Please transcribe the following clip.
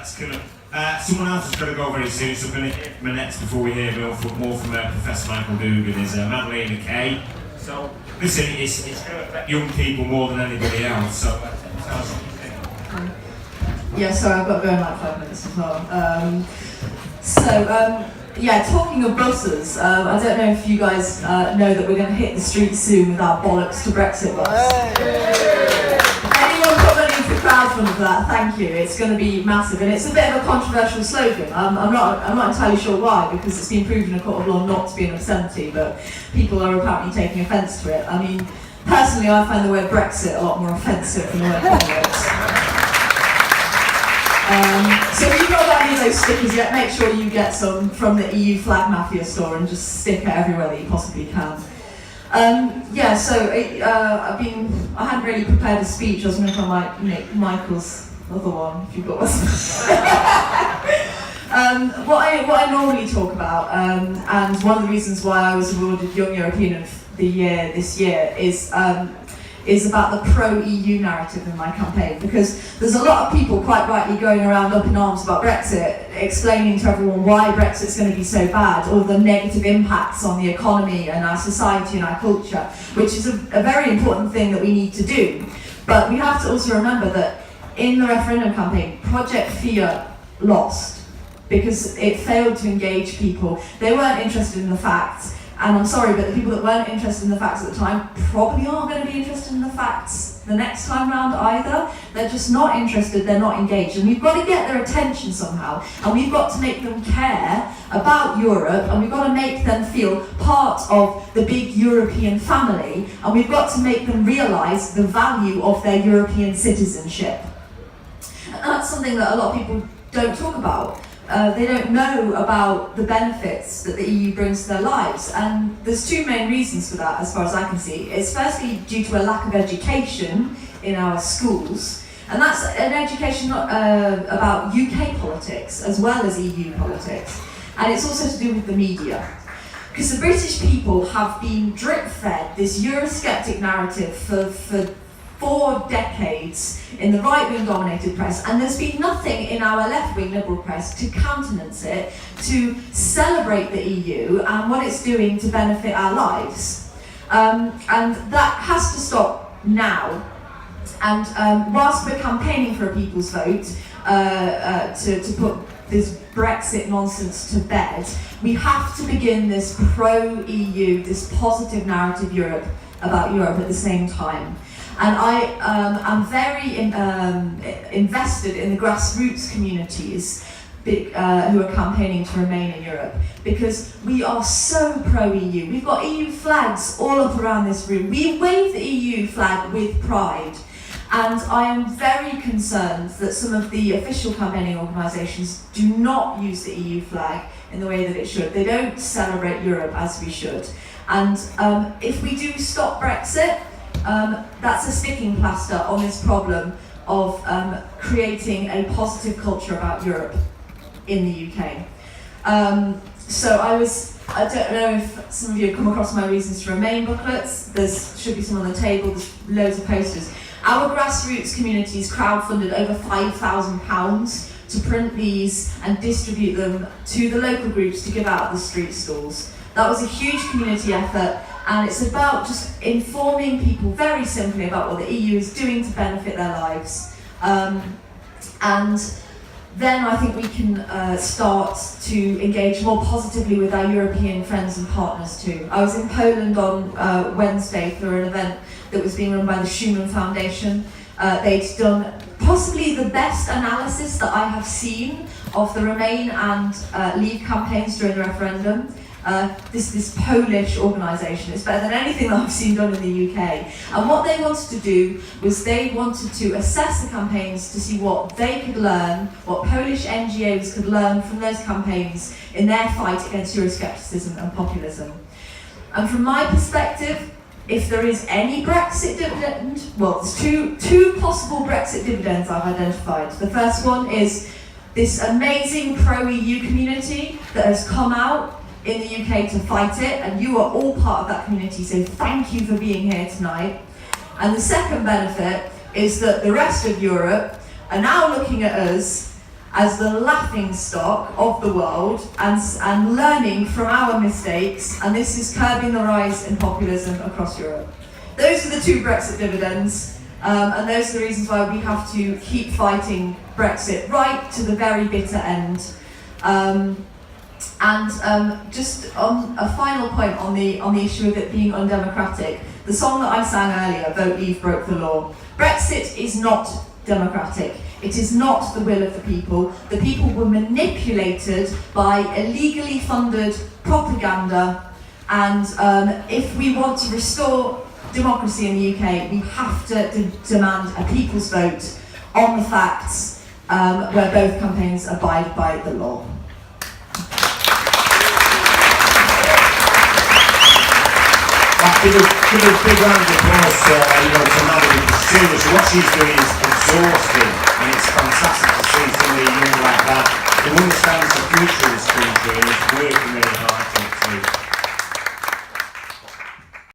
that's gonna. Someone else is going to go very soon, so we're going to hear from her next before we hear more from Professor Michael Dugan, is Madeleina Kay. So, listen, it's going to affect young people more than anybody else, so tell us what you think. Yeah, sorry, I've got to go in like 5 minutes as well. Yeah, talking of buses, I don't know if you guys know that we're going to hit the streets soon with our bollocks to Brexit bus. Anyone put money into crowdfund for that? Thank you. It's going to be massive, and it's a bit of a controversial slogan. I'm not entirely sure why, because it's been proven in a court of law not to be an obscenity, but people are apparently taking offence to it. I mean, personally, I find the word Brexit a lot more offensive than the word bollocks. So if you've not got any of those stickers yet, make sure you get some from the EU Flag Mafia store and just stick it everywhere that you possibly can. I hadn't really prepared a speech. I was going to try Michael's other one, if you've got one. What I normally talk about, and one of the reasons why I was awarded Young European of the Year this year is about the pro-EU narrative in my campaign, because there's a lot of people quite rightly going around up in arms about Brexit, explaining to everyone why Brexit's going to be so bad, or the negative impacts on the economy and our society and our culture, which is a very important thing that we need to do. But we have to also remember that in the referendum campaign, Project Fiat lost because it failed to engage people. They weren't interested in the facts. And I'm sorry, but the people that weren't interested in the facts at the time probably aren't going to be interested in the facts the next time round either. They're just not interested, they're not engaged. And we've got to get their attention somehow. And we've got to make them care about Europe, and we've got to make them feel part of the big European family, and we've got to make them realise the value of their European citizenship. And that's something that a lot of people don't talk about. They don't know about the benefits that the EU brings to their lives, and there's two main reasons for that as far as I can see. It's firstly due to a lack of education in our schools, and that's an education about UK politics as well as EU politics, and it's also to do with the media. Because the British people have been drip-fed this Eurosceptic narrative for 4 decades in the right-wing dominated press, and there's been nothing in our left-wing liberal press to countenance it, to celebrate the EU and what it's doing to benefit our lives. And that has to stop now. And whilst we're campaigning for a people's vote to put this Brexit nonsense to bed, we have to begin this pro-EU, this positive narrative about Europe at the same time. And I am very invested in the grassroots communities who are campaigning to remain in Europe, because we are so pro-EU. We've got EU flags all up around this room. We wave the EU flag with pride. And I am very concerned that some of the official campaigning organisations do not use the EU flag in the way that it should. They don't celebrate Europe as we should. And if we do stop Brexit, that's a sticking plaster on this problem of creating a positive culture about Europe in the UK. So I don't know if some of you have come across my Reasons to Remain booklets. There should be some on the table, there's loads of posters. Our grassroots communities crowdfunded over £5,000 to print these and distribute them to the local groups to give out at the street stalls. That was a huge community effort, and it's about just informing people very simply about what the EU is doing to benefit their lives. And then I think we can start to engage more positively with our European friends and partners too. I was in Poland on Wednesday for an event that was being run by the Schuman Foundation. They'd done possibly the best analysis that I have seen of the Remain and Leave campaigns during the referendum. This Polish organisation. It's better than anything that I've seen done in the UK. And what they wanted to do was they wanted to assess the campaigns to see what they could learn, what Polish NGOs could learn from those campaigns in their fight against Euroscepticism and populism. And from my perspective, if there is any Brexit dividend, well, there's two possible Brexit dividends I've identified. The first one is this amazing pro-EU community that has come out in the UK to fight it, and you are all part of that community, so thank you for being here tonight. And the second benefit is that the rest of Europe are now looking at us as the laughing stock of the world and learning from our mistakes, and this is curbing the rise in populism across Europe. Those are the two Brexit dividends, and those are the reasons why we have to keep fighting Brexit right to the very bitter end. Just on a final point on the issue of it being undemocratic, the song that I sang earlier, Vote Leave Broke the Law. Brexit is not democratic. It is not the will of the people. The people were manipulated by illegally funded propaganda, and if we want to restore democracy in the UK, we have to demand a people's vote on the facts, where both campaigns abide by the law. Give a big round of applause to Madeleine, because seriously, what she's doing is exhausting, and it's fantastic.